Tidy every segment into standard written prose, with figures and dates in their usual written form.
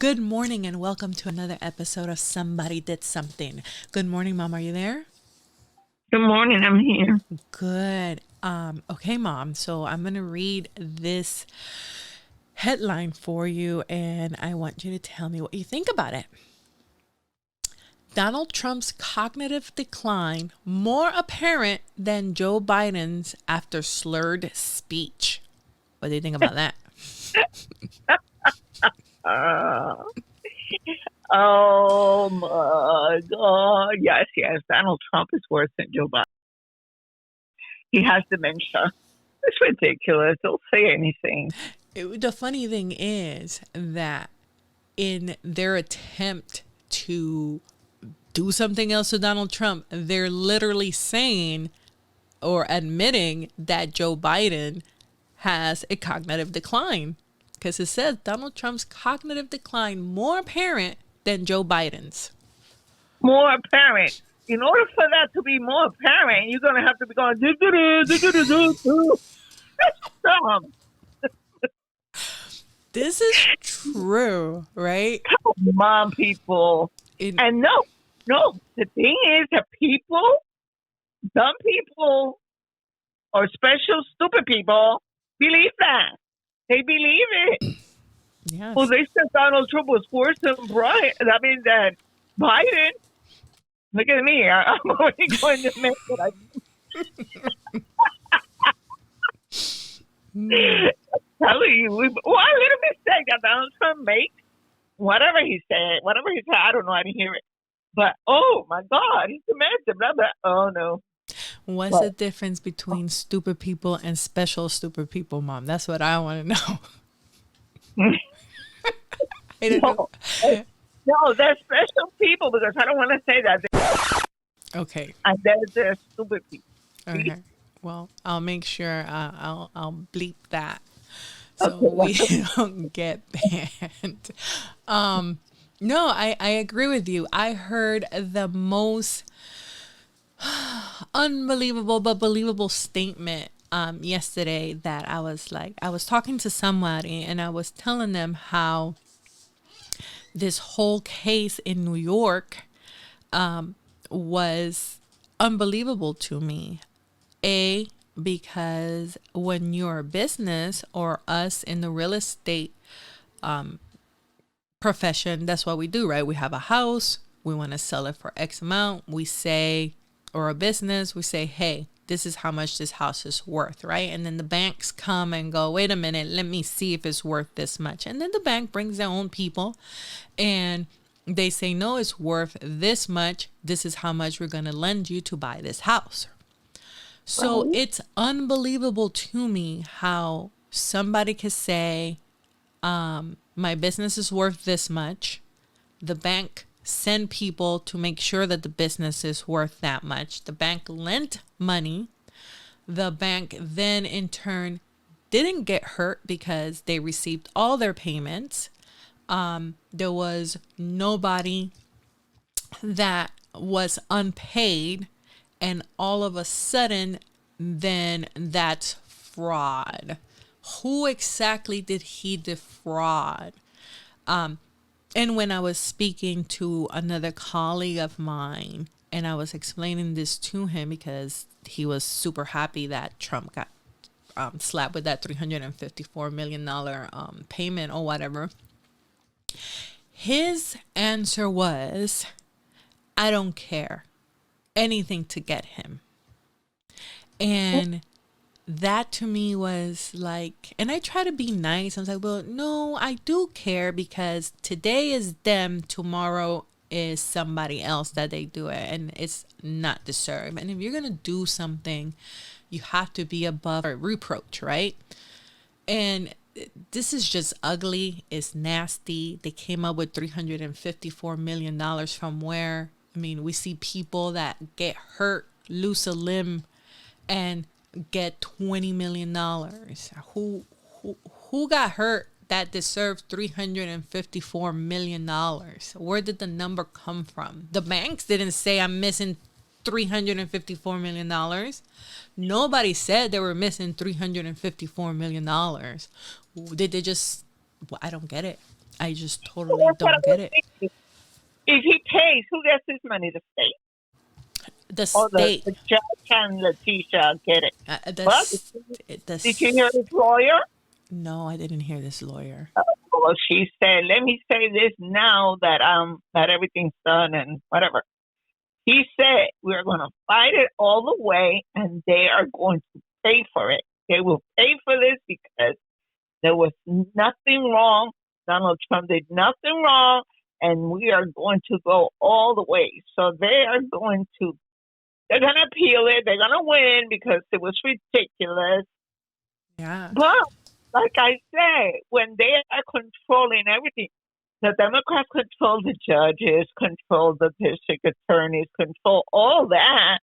Good morning and welcome to another episode of Somebody Did Something. Good morning, Mom. Are you there? Good morning. I'm here. Good. Okay, Mom. So I'm going to read this headline for you and I want you to tell me what you think about it. Donald Trump's cognitive decline more apparent than Joe Biden's after slurred speech. What do you think about that? Uh, oh my God. Yes. Donald Trump is worse than Joe Biden. He has dementia. It's ridiculous. Don't say anything. The funny thing is that in their attempt to do something else to Donald Trump, they're literally saying or admitting that Joe Biden has a cognitive decline. Because it says Donald Trump's cognitive decline more apparent than Joe Biden's. More apparent. In order for that to be more apparent, you're going to have to be going, Trump. This is true, right? Come on, people. And no. The thing is that dumb people, or special stupid people, believe that. They believe it. Yes. Well, they said Donald Trump was worse than Brian. I mean, that Biden. Look at me. I'm only going to make it. Telling you, what little mistake that Donald Trump makes. Whatever he said, I don't know. I didn't hear it. But, oh, my God, he's demented. Blah, blah. Oh, no. What's the difference between stupid people and special stupid people, Mom? That's what I want to know. I don't know. No, they're special people because I don't want to say that. Okay. And they're stupid people. Okay. Well, I'll make sure I'll bleep that so we don't get banned. No, I agree with you. I heard the most unbelievable but believable statement yesterday that I was talking to somebody and I was telling them how this whole case in New York was unbelievable to me. Because when you're a business or us in the real estate profession, that's what we do, right? We have a house, we want to sell it for X amount. We say, or a business, we say, hey, this is how much this house is worth, right? And then the banks come and go, wait a minute, let me see if it's worth this much. And then the bank brings their own people and they say, no, it's worth this much. This is how much we're going to lend you to buy this house. So it's unbelievable to me how somebody could say, my business is worth this much. The bank send people to make sure that the business is worth that much. The bank lent money. The bank then in turn didn't get hurt because they received all their payments. There was nobody that was unpaid. And all of a sudden, then that's fraud. Who exactly did he defraud? And when I was speaking to another colleague of mine, and I was explaining this to him because he was super happy that Trump got slapped with that $354 million payment or whatever. His answer was, I don't care. Anything to get him. And that to me was like, and I try to be nice. I was like, well, no, I do care because today is them, tomorrow is somebody else that they do it, and it's not deserved. And if you're gonna do something, you have to be above reproach, right? And this is just ugly. It's nasty. They came up with $354 million from where? I mean, we see people that get hurt, lose a limb, and get $20 million. Who got hurt that deserved $354 million? Where did the number come from? The banks didn't say I'm missing $354 million. Nobody said they were missing $354 million. Did they just, well, I don't get it. I just So totally that's what I don't was get it. thinking. If he pays, who gets his money? The state The or state, the judge and Letitia get it? uh, the Well, s- the did you hear s- his lawyer? no, I didn't hear this lawyer. Well, she said, "Let me say this now that everything's done and whatever." He said, "We're going to fight it all the way, and they are going to pay for it. They will pay for this because there was nothing wrong. Donald Trump did nothing wrong, and we are going to go all the way." So they're going to appeal it. They're going to win because it was ridiculous. Yeah. But like I say, when they are controlling everything, the Democrats control the judges, control the district attorneys, control all that.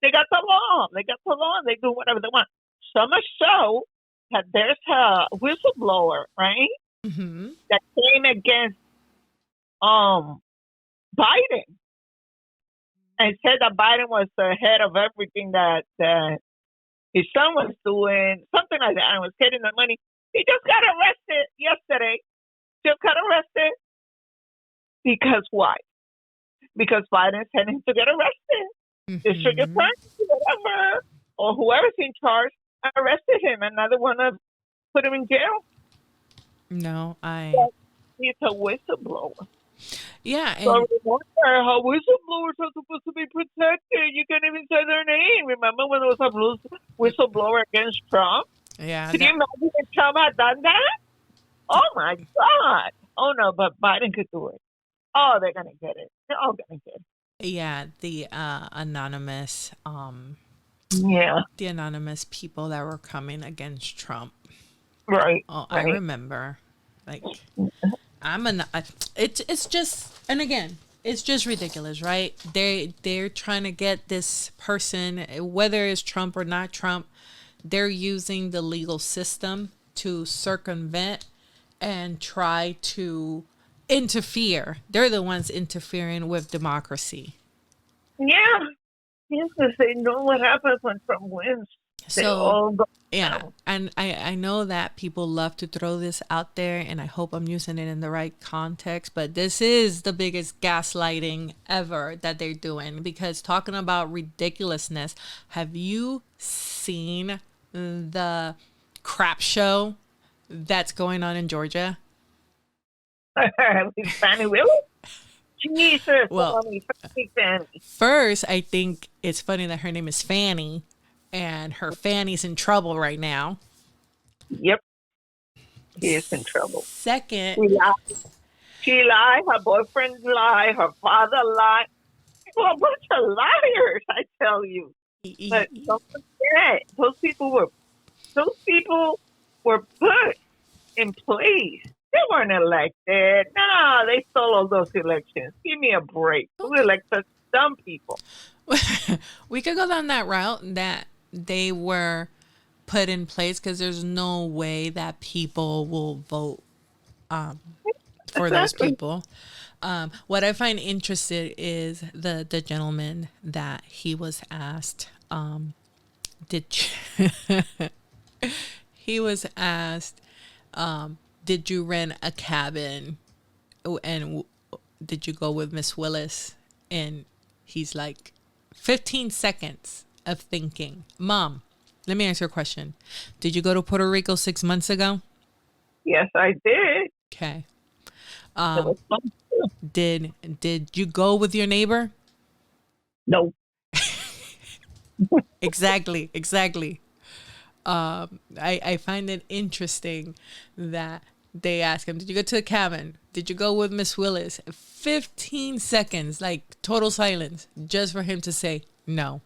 They got the law. They got the law. They do whatever they want. So much so that there's a whistleblower, right, Mm-hmm. that came against Biden and said that Biden was the head of everything that his son was doing, something like that, and was getting the money. He just got arrested yesterday. Just got arrested because why? Because Biden sent him to get arrested. District Mm-hmm. attorney, whatever, or whoever's in charge, arrested him, and now they want to put him in jail. No, I. But he's a whistleblower. Yeah, So and remember how whistleblowers are supposed to be protected. You can't even say their name. Remember when there was a whistleblower against Trump? yeah, Could you that. imagine if Trump had done that? Oh my God. Oh no, but Biden could do it. Oh, they're gonna get it. They're all gonna get it. Yeah, Yeah. the anonymous people that were coming against Trump. Right. Oh, I Right. remember. Like, it's just, and again, it's just ridiculous, right? They're trying to get this person, whether it's Trump or not Trump, they're using the legal system to circumvent and try to interfere. They're the ones interfering with democracy. Yeah. Yes, because they know what happens when Trump wins. They So, all go yeah, down. and I know that people love to throw this out there, and I hope I'm using it in the right context, but this is the biggest gaslighting ever that they're doing, because talking about ridiculousness, have you seen the crap show that's going on in Georgia? With Fannie Willis? Jesus, Well, Fannie. first, I think it's funny that her name is Fanny, and her Fanny's in trouble right now. Yep, he is in trouble. Second, She lied. She lied. Her boyfriend lied. Her father lied. People are a bunch of liars, I tell you. But don't forget, those people were put in place. They weren't elected. No, they stole all those elections. Give me a break. Who okay. elects such dumb people? We could go down that route that they were put in place, because there's no way that people will vote for those Exactly. people. What I find interested is the gentleman that he was asked. Did he was asked, did you rent a cabin, and did you go with Miss Willis? And he's like, 15 seconds of thinking. Mom, let me ask you a question. Did you go to Puerto Rico 6 months ago? Yes, I did. Okay. It was fun too. Did you go with your neighbor? No. Exactly, exactly. I find it interesting that they ask him, did you go to the cabin? Did you go with Miss Willis? 15 seconds, like total silence, just for him to say no.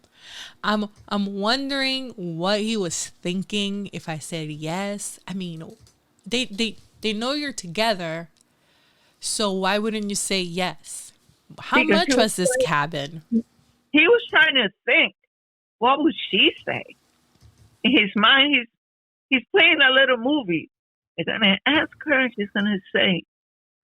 I'm wondering what he was thinking if I said yes. I mean, they know you're together, so why wouldn't you say yes? How Because much was this cabin? he was trying to think, what would she say? In his mind, he's playing a little movie. They're gonna ask her, and she's gonna say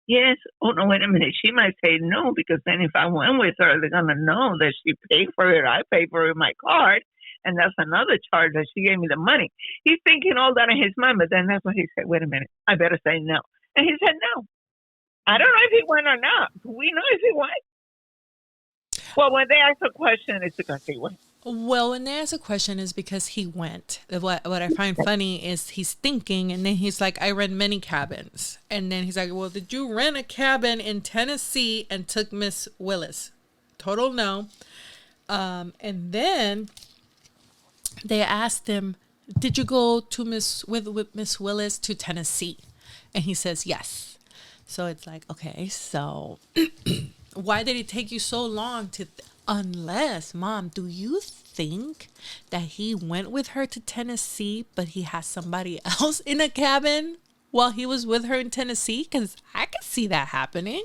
yes. Oh no, wait a minute. She might say no, because then if I went with her, they're gonna know that she paid for it. I paid for it with my card, and that's another charge that she gave me the money. He's thinking all that in his mind, but then that's when he said, "Wait a minute, I better say no," and he said no. I don't know if he went or not. Do we know if he went? Well, when they ask a question, it's because he went. Well, when they ask a question is because he went. What I find funny is he's thinking, and then he's like, I rent many cabins. And then he's like, well, did you rent a cabin in Tennessee and took Miss Willis? Total no. And then they asked him, did you go to with Miss Willis to Tennessee? And he says, yes. So it's like, okay, so why did it take you so long to, unless, Mom, do you think that he went with her to Tennessee, but he has somebody else in a cabin while he was with her in Tennessee? Because I could see that happening.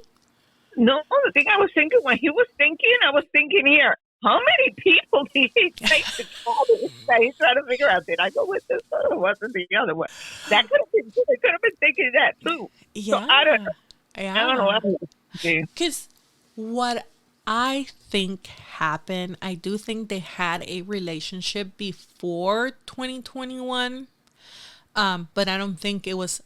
No, the thing I was thinking when he was thinking, I was thinking here, how many people did he take to call this place? Trying to figure out, did I go with this one or wasn't the other one? That could have been, they could have been thinking that too. Yeah. So I don't know. Yeah. I don't know. Because what I think happened, I do think they had a relationship before 2021, but I don't think it was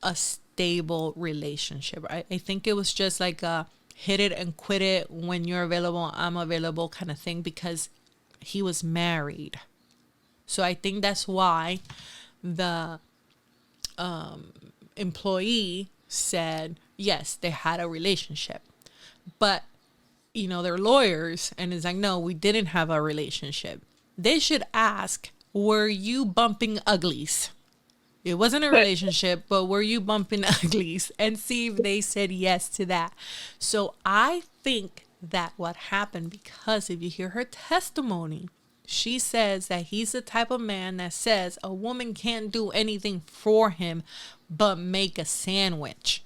a stable relationship. I think it was just like a hit it and quit it, when you're available, I'm available kind of thing, because he was married. So I think that's why the employee said, yes, they had a relationship. But, they're lawyers, and it's like, no, we didn't have a relationship. They should ask, were you bumping uglies? It wasn't a relationship, but were you bumping uglies? And see if they said yes to that. So I think that what happened, because if you hear her testimony, she says that he's the type of man that says a woman can't do anything for him but make a sandwich.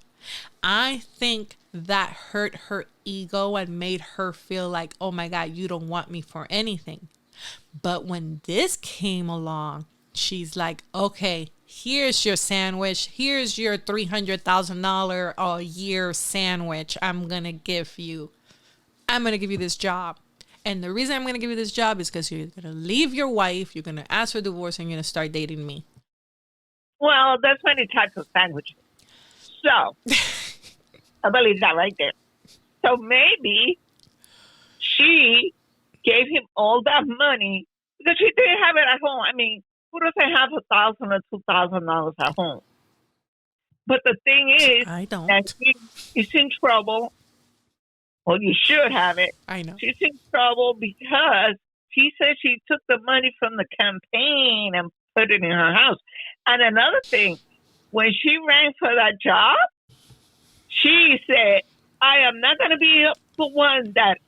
I think that hurt her ego and made her feel like, oh my God, you don't want me for anything. But when this came along, she's like, okay, here's your sandwich. Here's your $300,000 a year sandwich. I'm going to give you this job. And the reason I'm going to give you this job is because you're going to leave your wife. You're going to ask for divorce and you're going to start dating me. Well, there's many types of sandwiches. So, I believe that right there. So maybe she gave him all that money because she didn't have it at home. I mean, who doesn't have $1,000 or $2,000 at home? But the thing is, I don't. That he's in trouble. Well, you should have it. I know. She's in trouble because she said she took the money from the campaign and put it in her house. And another thing, when she ran for that job, she said, I am not going to be the one that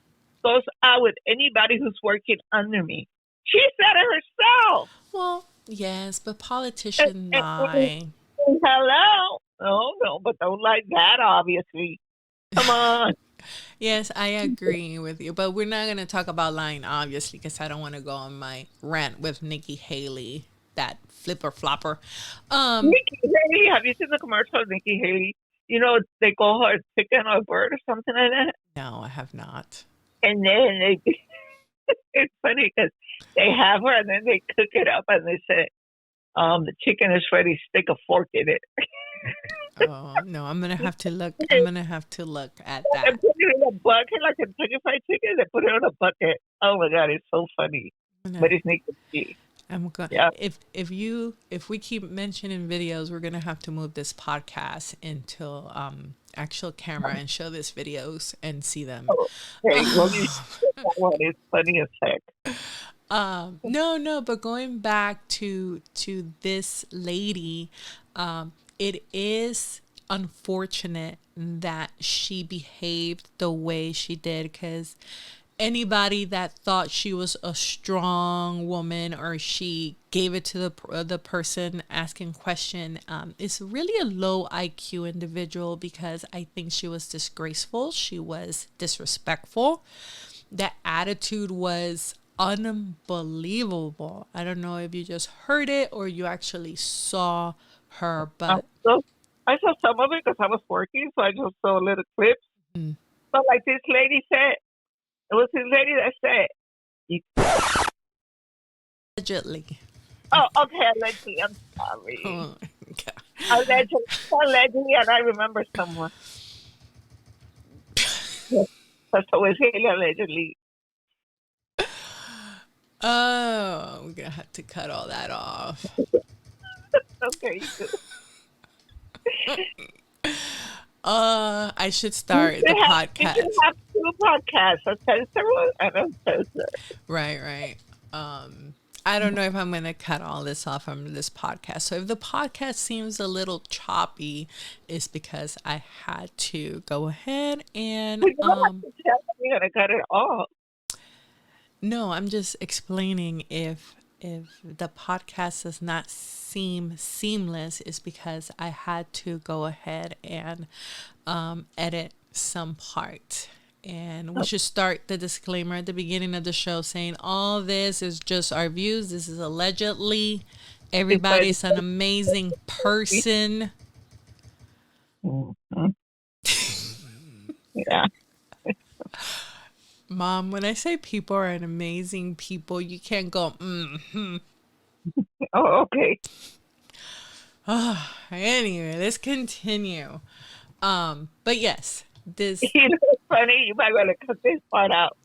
goes out with anybody who's working under me. She said it herself. Well, yes, but politicians lie. Hello? No, but don't like that, obviously. Come on. Yes, I agree with you, but we're not going to talk about lying, obviously, because I don't want to go on my rant with Nikki Haley, that flipper flopper. Nikki Haley, have you seen the commercial of Nikki Haley? They call her a chicken or a bird or something like that. No, I have not. And then it's funny because they have her and then they cook it up and they say, the chicken is ready, stick a fork in it. Oh, no, I'm going to have to look. I'm going to have to look at that. They put it in a bucket, like a Kentucky Fried Chicken. They put it in a bucket. Oh my God, it's so funny. No. But it's Nikki. I'm going. Yeah. If we keep mentioning videos, we're gonna have to move this podcast into actual camera and show these videos and see them. Oh, okay. Well, that one is funny as heck. No, but going back to this lady, it is unfortunate that she behaved the way she did, because anybody that thought she was a strong woman or she gave it to the person asking question is really a low IQ individual, because I think she was disgraceful. She was disrespectful. That attitude was unbelievable. I don't know if you just heard it or you actually saw her, but I saw some of it because I was working, so I just saw little clips. Mm-hmm. But like this lady said, it was this lady that said, allegedly. Oh, okay, allegedly. I'm sorry. Oh, okay. Allegedly, and I remember someone. That's always Haley allegedly. Oh, we're gonna have to cut all that off. Okay, good. I should You start the should have, you should podcast. have two podcasts, a censor one and a censor. Right, right. I don't know if I'm gonna cut all this off from this podcast. So if the podcast seems a little choppy, it's because I had to go ahead and But you don't have to tell me you're gonna cut it off. no, I'm just explaining if the podcast does not seem seamless, is because I had to go ahead and edit some part. And we should start the disclaimer at the beginning of the show saying all this is just our views. This is allegedly. Everybody's an amazing person. Mm-hmm. Yeah. Mom, when I say people are an amazing people, you can't go, Oh, okay. Anyway, let's continue. But yes, this. You know, it's funny. You might want to cut this part out.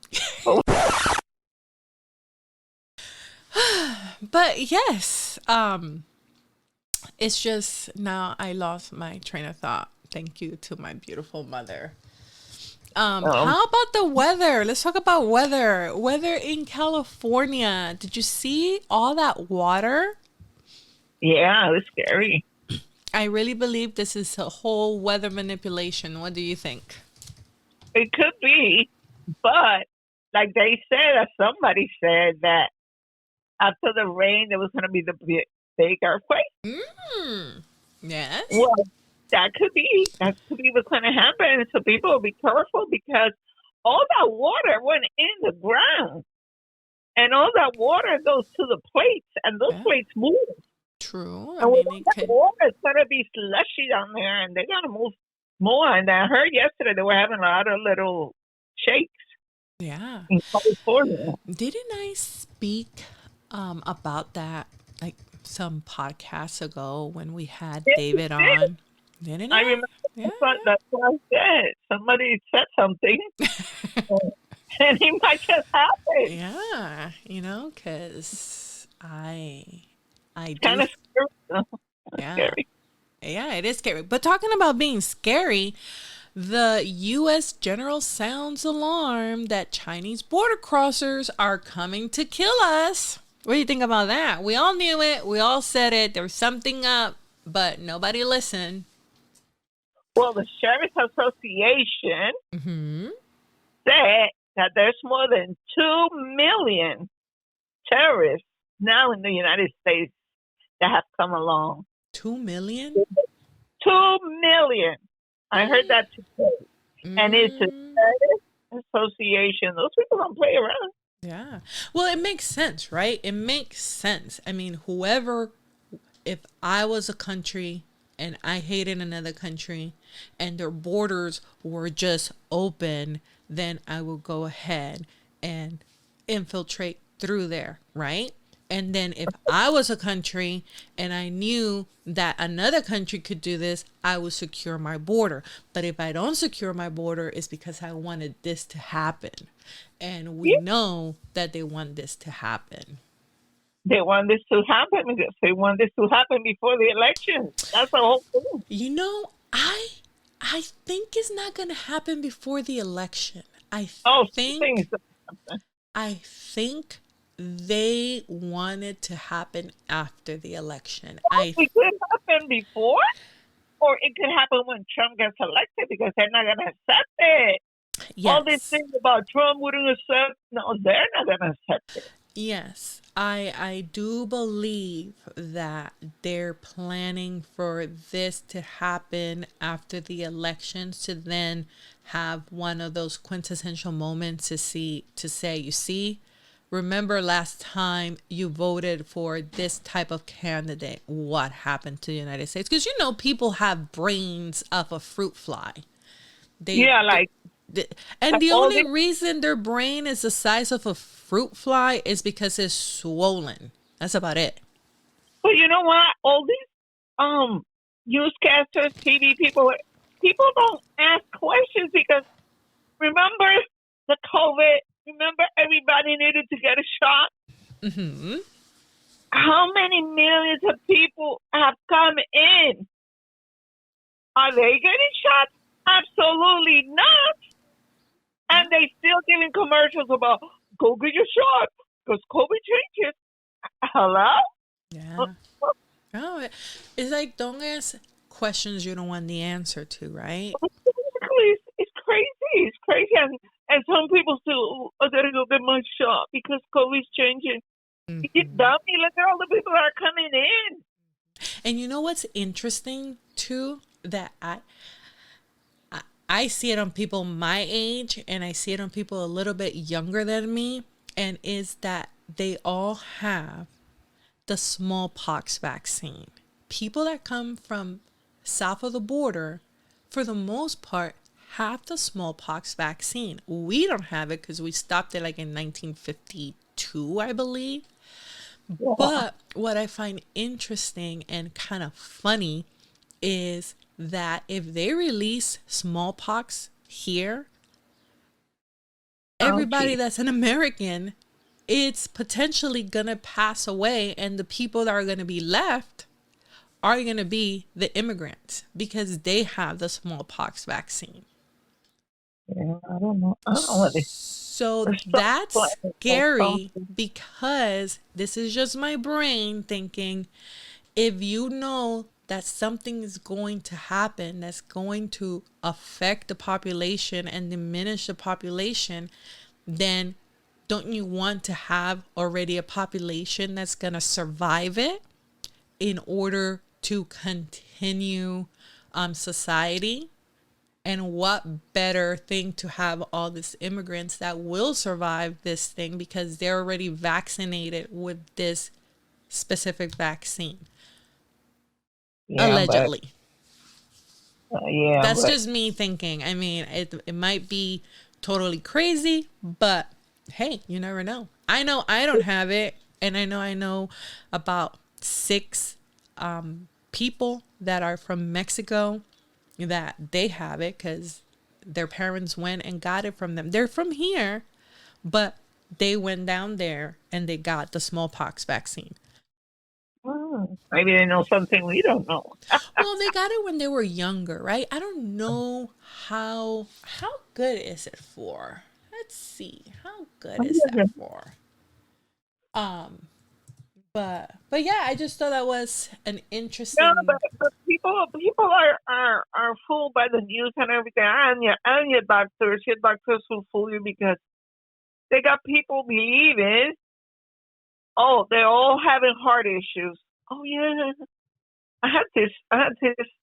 But yes, it's just now I lost my train of thought. Thank you to my beautiful mother. How about the weather? Let's talk about weather. Weather in California. Did you see all that water? Yeah, it was scary. I really believe this is a whole weather manipulation. What do you think? It could be, but like they said, or somebody said that after the rain, there was going to be the big earthquake. Yes. Well, that could be. That could be what's going to happen. So people will be careful because all that water went in the ground, and all that water goes to the plates, and those plates move. True. And with that water, it's going to be slushy down there, and they're going to move more. And I heard yesterday they were having a lot of little shakes. Yeah. In California. Didn't I speak about that like some podcasts ago when we had David on? Didn't I? I remember. Yeah. That's what I said. Somebody said something. And he might just happen. Yeah, because I do. Kind of scary. Yeah. Scary. Yeah, it is scary. But talking about being scary, the U.S. General sounds alarm that Chinese border crossers are coming to kill us. What do you think about that? We all knew it. We all said it. There was something up, but nobody listened. Well, the Sheriff's Association said that there's more than 2 million terrorists now in the United States that have come along. 2 million? 2 million. I heard that today. And it's a Sheriff's Association. Those people don't play around. Yeah. Well, it makes sense, right? It makes sense. I mean, if I was a country and I hated another country and their borders were just open, then I will go ahead and infiltrate through there, right? And then if I was a country and I knew that another country could do this, I would secure my border. But if I don't secure my border, it's because I wanted this to happen. And we know that they want this to happen. They want this to happen because they want this to happen before the election. That's the whole thing. I think it's not going to happen before the election. I think they want it to happen after the election. It could happen before, or it could happen when Trump gets elected because they're not going to accept it. Yes. All these things about Trump wouldn't accept, no, they're not going to accept it. Yes, I do believe that they're planning for this to happen after the elections to then have one of those quintessential moments to say, you see, remember last time you voted for this type of candidate, what happened to the United States? Because, people have brains of a fruit fly. And the only reason their brain is the size of a fruit fly is because it's swollen. That's about it. But you know what? All these newscasters, TV people don't ask questions because remember money needed to get a shot? Mm-hmm. How many millions of people have come in? Are they getting shots? Absolutely not. And they still giving commercials about go get your shot because COVID changes. Hello? Yeah. Oh, it's like, don't ask questions you don't want the answer to, right? It's crazy. It's crazy. And some people still, I gotta go get my shot because COVID's changing. You Mm-hmm. dummy. Look at all the people that are coming in. And you know what's interesting too? That I see it on people my age, and I see it on people a little bit younger than me, and is that they all have the smallpox vaccine. People that come from south of the border, for the most part, have the smallpox vaccine. We don't have it because we stopped it like in 1952, I believe. Yeah. But what I find interesting and kind of funny is that if they release smallpox here, Oh, everybody gee. that's an American, it's potentially gonna pass away, and the people that are gonna be left are gonna be the immigrants because they have the smallpox vaccine. Yeah, I don't know. I don't know what So there's so that's so scary something. because this is just my brain thinking, if you know that something is going to happen that's going to affect the population and diminish the population, then don't you want to have already a population that's going to survive it in order to continue society? And what better thing to have all these immigrants that will survive this thing because they're already vaccinated with this specific vaccine, Yeah, but allegedly. yeah, That's but just me thinking. I mean, it might be totally crazy, but hey, you never know. I know I don't have it, and I know about six people that are from Mexico that they have it because their parents went and got it from them. They're from here, but they went down there and they got the smallpox vaccine. maybe they know something we don't know. Well, they got it when they were younger, right? I don't know how good is it for. Let's see. How good is that for? Um, but yeah, I just thought that was an No, interesting. but people are fooled by the news and everything. And your doctors will fool you because they got people believing, oh, they're all having heart issues. Oh yeah, I had this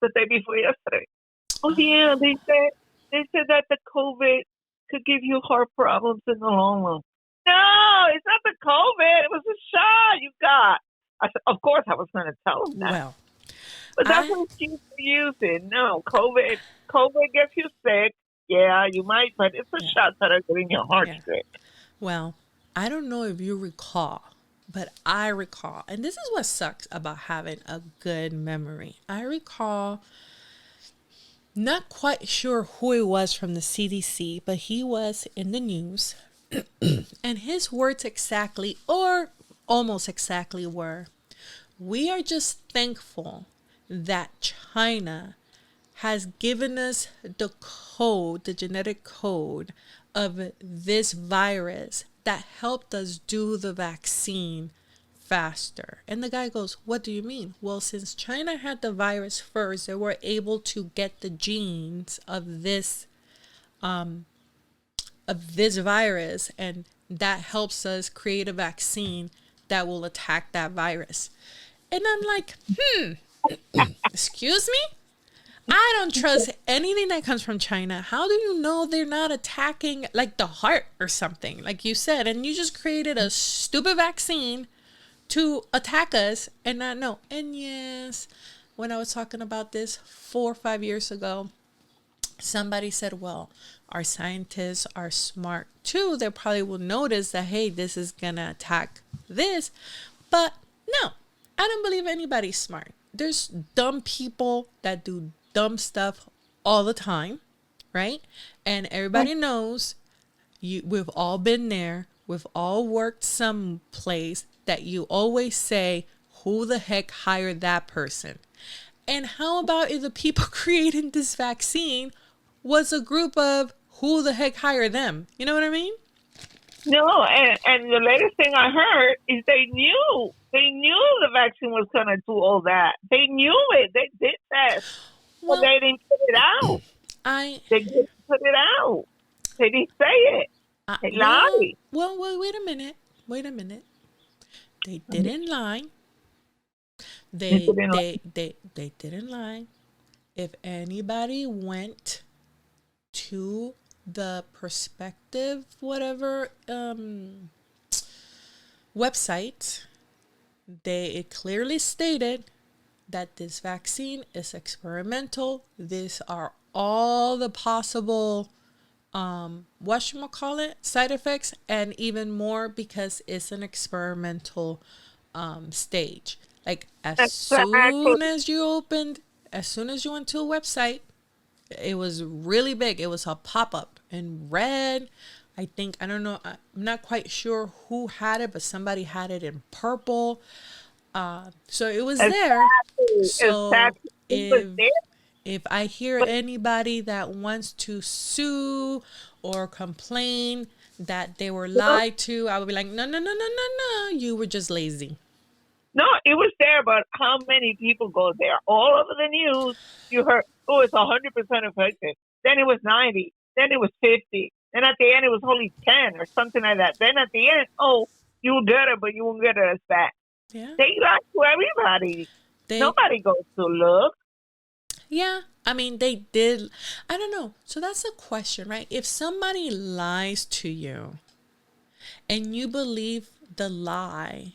the day before yesterday. Oh yeah, Oh, they said that the COVID could give you heart problems in the long run. No, it's not the COVID. It was a shot you got. I said, of course, I was going to tell them that. well, But that's I what excuse they're using. No, COVID gets you sick. Yeah, you might, but it's the yeah, shots that are getting your heart yeah. sick. Well, I don't know if you recall, but I recall, and this is what sucks about having a good memory. I recall, not quite sure who it was from the CDC, but he was in the news, and his words exactly, or almost exactly, were, we are just thankful that China has given us the code, the genetic code of this virus that helped us do the vaccine faster. And the guy goes, what do you mean? Well, since China had the virus first, they were able to get the genes of this virus, and that helps us create a vaccine that will attack that virus. And I'm like, excuse me? I don't trust anything that comes from China. How do you know they're not attacking like the heart or something, like you said? And you just created a stupid vaccine to attack us and not know. And yes, when I was talking about this 4 or 5 years ago, somebody said, well, our scientists are smart too. They probably will notice that, hey, this is going to attack this. But no, I don't believe anybody's smart. There's dumb people that do dumb stuff all the time, right? And everybody knows, we've all been there we've all worked some place that you always say, who the heck hired that person? And how about if the people creating this vaccine was a group of who the heck hired them? You know what I mean? No, and the latest thing I heard is they knew the vaccine was going to do all that. They knew it. They did test, but Well, they didn't put it out. I, They didn't put it out. They didn't say it. They well, lied. wait a minute. Wait a minute. They didn't lie. They didn't lie. They didn't lie. If anybody went to the perspective whatever website, it clearly stated that this vaccine is experimental. These are all the possible whatchamacallit side effects, and even more because it's an experimental stage. Like Exactly. as soon as you went to a website, it was really big. It was a pop-up in red. I don't know, I'm not quite sure who had it, but somebody had it in purple. So it was there. Exactly. So Exactly. It was if there, I hear but anybody that wants to sue or complain that they were you know, lied to, I would be like, no, no, no, no, no, no. You were just lazy. no, it was there, but how many people go there? All over the news, you heard, oh, it's 100% effective. Then it was 90. Then it was 50. Then at the end, it was only 10 or something like that. Then at the end, oh, you will get it, but you won't get it as fast. Yeah. They lie to everybody. They Nobody goes to look. Yeah, I mean, they did. I don't know. So that's a question, right? If somebody lies to you and you believe the lie,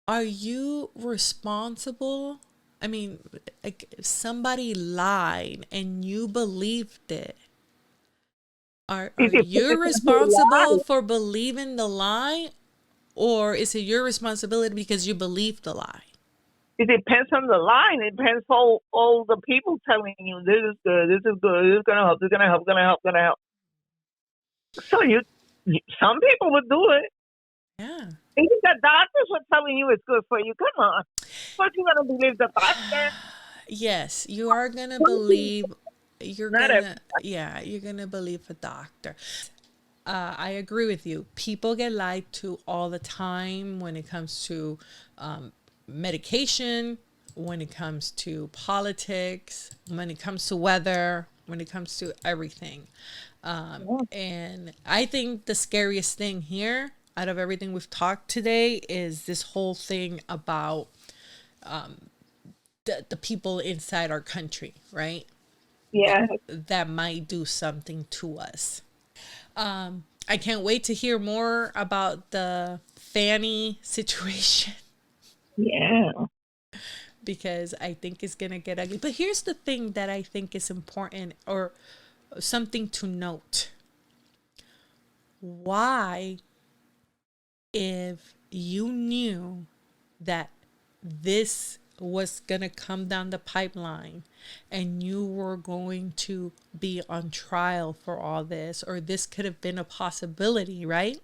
are you responsible? I mean, like, if somebody lied and you believed it, are It you depends on who responsible lies. for believing the lie, or is it your responsibility because you believe the lie? It depends on the line. It depends on all the people telling you this is good, this is good, this is gonna help, this is gonna help, gonna help, gonna help. So some people would do it. Yeah. Even the doctors were telling you it's good for you. Come on, but you gonna believe the doctor? Yes, you are gonna Some people, believe. not everybody. You're gonna believe a doctor. I agree with you. People get lied to all the time when it comes to medication, when it comes to politics, when it comes to weather, when it comes to everything. And I think the scariest thing here, out of everything we've talked today, is this whole thing about the people inside our country, right? That Yeah, that might do something to us. I can't wait to hear more about the Fanny situation yeah. because I think it's gonna get ugly. But here's the thing that I think is important, or something to note. Why, if you knew that this was going to come down the pipeline and you were going to be on trial for all this, or this could have been a possibility, right?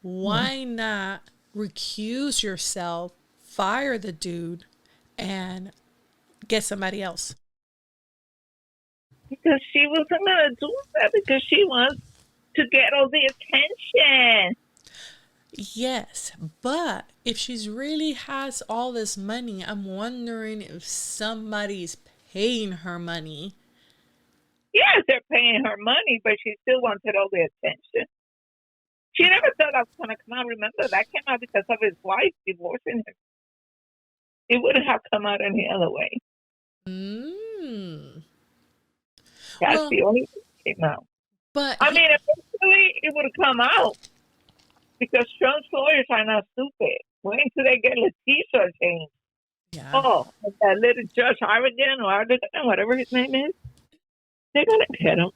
Why not recuse yourself, fire the dude, and get somebody else? Because she wasn't gonna do that because she wants to get all the attention. Yes, but if she's really has all this money, I'm wondering if somebody's paying her money. Yes, they're paying her money, but she still wanted all the attention. She never thought that was gonna come out. Remember that came out because of his wife divorcing him. It wouldn't have come out any other way. Mm. That's Well, the only thing that came out. but I mean, eventually it would have come out because Trump's lawyers are not stupid. Wait until they get Letitia changed. yeah, Oh, and that little Judge Harrigan or Ardigan, whatever his name is, they're gonna get him.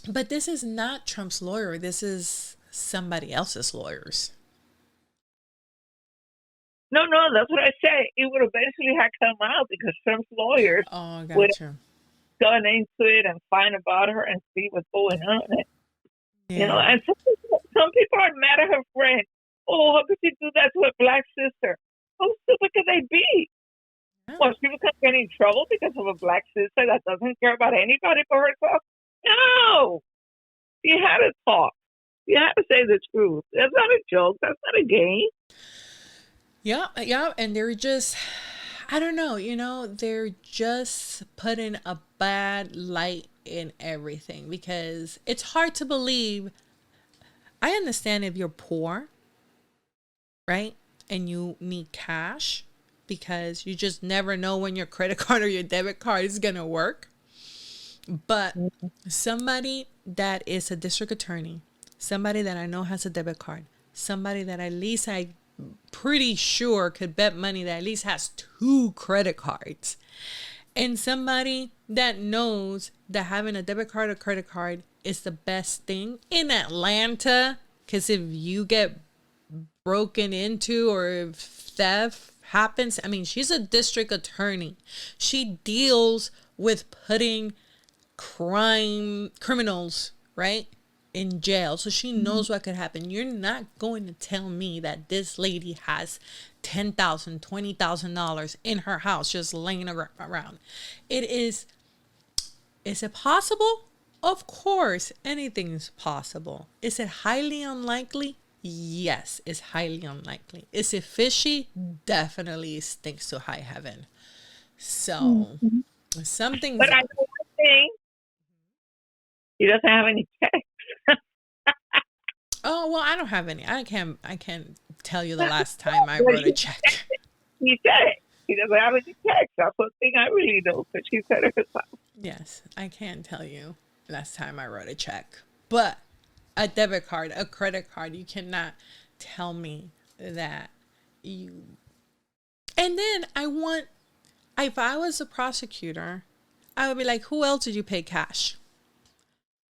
but this is not Trump's lawyer. This is somebody else's lawyers. No, no, that's what I say. It would eventually have come out because Trump's lawyers Oh, would gotcha. have gone into it and find about her and see what's going on. Yeah. And some people are mad at her friend. Oh, how could she do that to a black sister? How stupid could they be? Yeah. Well, she was going to get in trouble because of a black sister that doesn't care about anybody but herself. No, you had to talk. You had to say the truth. That's not a joke. That's not a game. Yeah, yeah, and they're just, I don't know, they're just putting a bad light in everything because it's hard to believe. I understand if you're poor, right? And you need cash because you just never know when your credit card or your debit card is going to work. But somebody that is a district attorney, somebody that I know has a debit card, somebody that at least I pretty sure could bet money that at least has two credit cards, and somebody that knows that having a debit card or credit card is the best thing in Atlanta. Because if you get broken into or if theft happens, I mean, she's a district attorney. She deals with putting criminals, right, in jail. So she knows what could happen. You're not going to tell me that this lady has $10,000, $20,000 in her house just laying around. Is it possible? Of course, anything is possible. Is it highly unlikely? Yes, it's highly unlikely. Is it fishy? Definitely stinks to high heaven. So Mhm. something's. But I know one thing. He doesn't have any checks. Oh well, I don't have any. I can't tell you the last time I But wrote a check. he said it. He doesn't have any checks. That's one thing I really know because she said it herself. Yes, I can tell you last time I wrote a check. But a debit card, a credit card, you cannot tell me that you. And then if I was a prosecutor, I would be like, who else did you pay cash?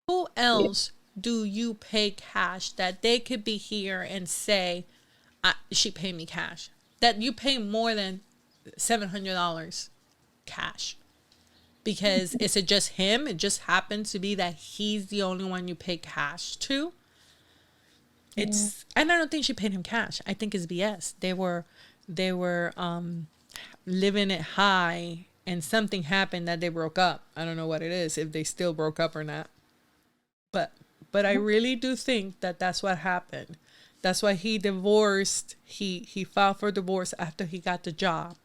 Who Yeah. else do you pay cash that they could be here and say, she paid me cash? That you pay more than $700 cash. Because is it just him? It just happens to be that he's the only one you pay cash to. Yeah. And I don't think she paid him cash. I think it's BS. They were living it high, and something happened that they broke up. I don't know what it is, if they still broke up or not. But but I really do think that that's what happened. That's why he divorced. He filed for divorce after he got the job,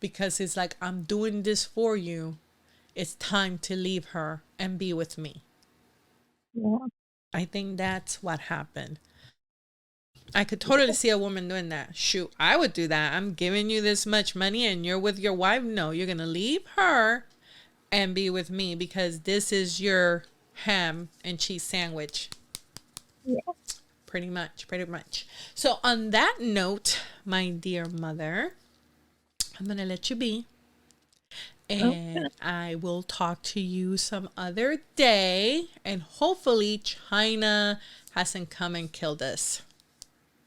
because he's like, I'm doing this for you. It's time to leave her and be with me. Yeah. I think that's what happened. I could totally see a woman doing that. Shoot, I would do that. I'm giving you this much money and you're with your wife. No, you're going to leave her and be with me because this is your ham and cheese sandwich. Yeah. Pretty much, pretty much. So, on that note, my dear mother, I'm going to let you be. Okay. And I will talk to you some other day. And hopefully, China hasn't come and killed us.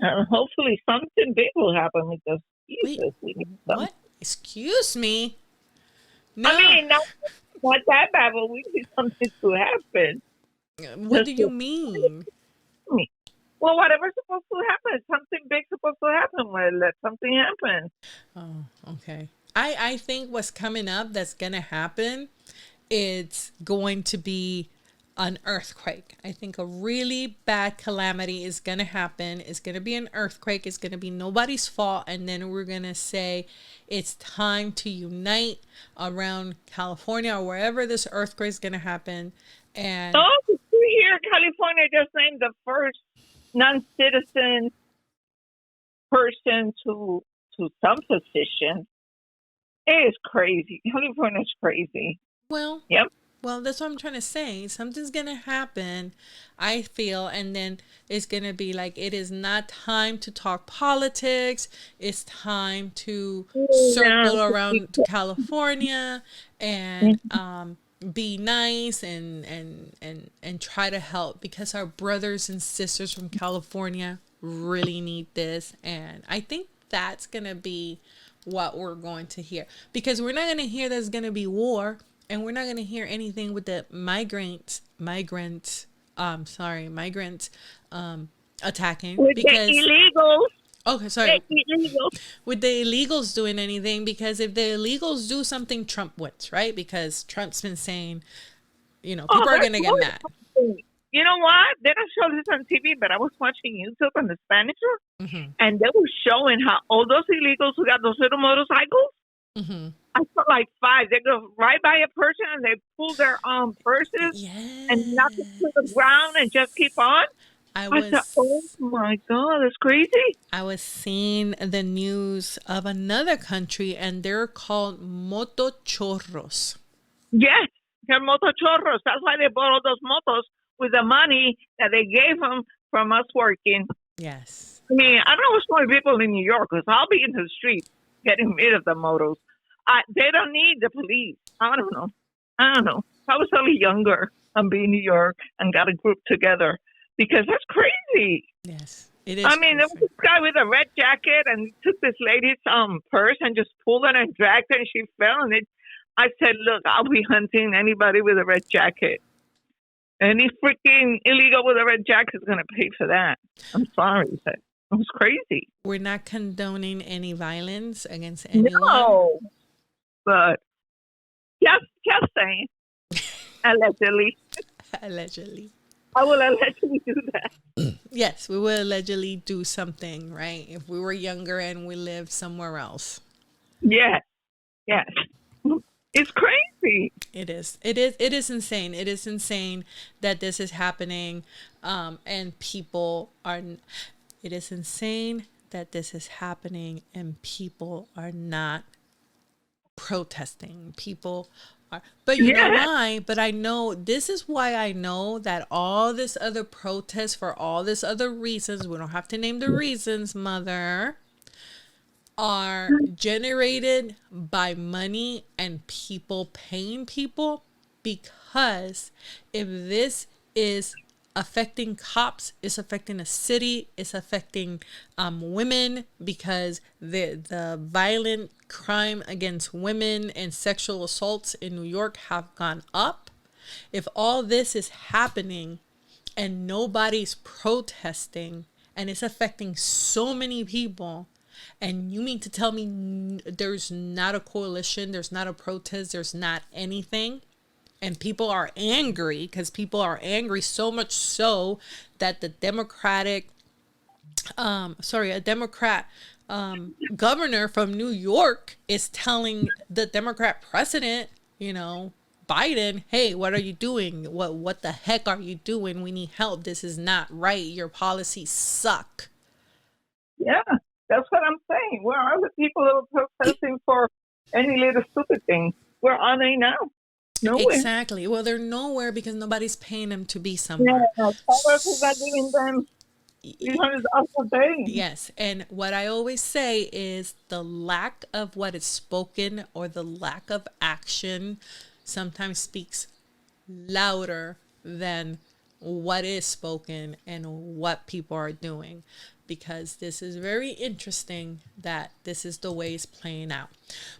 And hopefully something big will happen because Wait, Jesus, we need something. what? Excuse me? I No. mean, not that bad, but we need something to happen. What Just do you to mean? me. Well, whatever's supposed to happen, something big's supposed to happen. Well, let something happen. Oh, okay. I think what's coming up that's going to happen, it's going to be an earthquake. I think a really bad calamity is going to happen. It's going to be an earthquake. It's going to be nobody's fault. And then we're going to say it's time to unite around California or wherever this earthquake is going to happen. And Oh, did you hear California just named the first non-citizen person to some position? It is crazy. California's crazy. well, Yep. Well, that's what I'm trying to say. Something's going to happen, I feel, and then it's going to be like, it is not time to talk politics. It's time to Yeah. circle around to California and Mhm. be nice and try to help, because our brothers and sisters from California really need this. And I think that's going to be what we're going to hear, because we're not going to hear there's going to be war, and we're not going to hear anything with the migrants migrants attacking With the because illegals, okay, the sorry, illegals. with the illegals doing anything, because if the illegals do something, Trump wins, right? Because Trump's been saying, Oh, people are we're gonna get mad. You know what? They don't show this on TV, but I was watching YouTube on the Spanish one, Mm-hmm. and they were showing how all those illegals who got those little motorcycles, Mm-hmm. I saw like five. They go right by a person and they pull their purses and knock it to the Yes. ground and just keep on. I I said, "Oh was my God, that's crazy." I was seeing the news of another country, and they're called motochorros. Yes, they're motochorros. That's why they bought all those motos with the money that they gave them from us working. Yes. I mean, I don't know what's going on with people in New York because I'll be in the street getting rid of the motos. They don't need the police. I don't know. If I was a little younger and be in New York and got a group together because that's crazy. Yes. It is I mean, there was crazy. this guy with a red jacket and he took this lady's purse and just pulled her and dragged her and she fell. And I said, look, I'll be hunting anybody with a red jacket. Any freaking illegal with a red jacket is going to pay for that. I'm sorry, but it was crazy. We're not condoning any violence against anyone. No, but just saying, allegedly. Allegedly. I will allegedly do that. Yes, we will allegedly do something, right? If we were younger and we lived somewhere else. Yes. It's crazy. It is. It is insane. It is insane that this is happening, and people are. It is insane that this is happening, and people are not protesting. People are, but you know why? But I know this is why I know that all this other protest for all this other reasons. We don't have to name the reasons, mother. Are generated by money and people paying people, because if this is affecting cops, it's affecting a city, it's affecting women, because the violent crime against women and sexual assaults in New York have gone up. If all this is happening and nobody's protesting and it's affecting so many people, and you mean to tell me there's not a coalition, there's not a protest, there's not anything, and people are angry, because people are angry so much so that the a Democrat governor from New York is telling the Democrat president, Biden, hey, what are you doing? What the heck are you doing? We need help. This is not right. Your policies suck. Yeah, that's what I'm saying. Where are the people that were protesting for any little stupid thing? Where are they now? Nowhere. Exactly. Well, they're nowhere because nobody's paying them to be somewhere. Yeah, Congress is not giving them $300 a day. Yes. And what I always say is the lack of what is spoken or the lack of action sometimes speaks louder than what is spoken and what people are doing, because this is very interesting that this is the way it's playing out.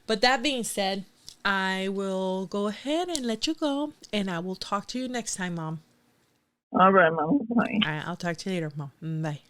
But that being said, I will go ahead and let you go, and I will talk to you next time, Mom. All right, Mom. Bye. All right, I'll talk to you later, Mom. Bye.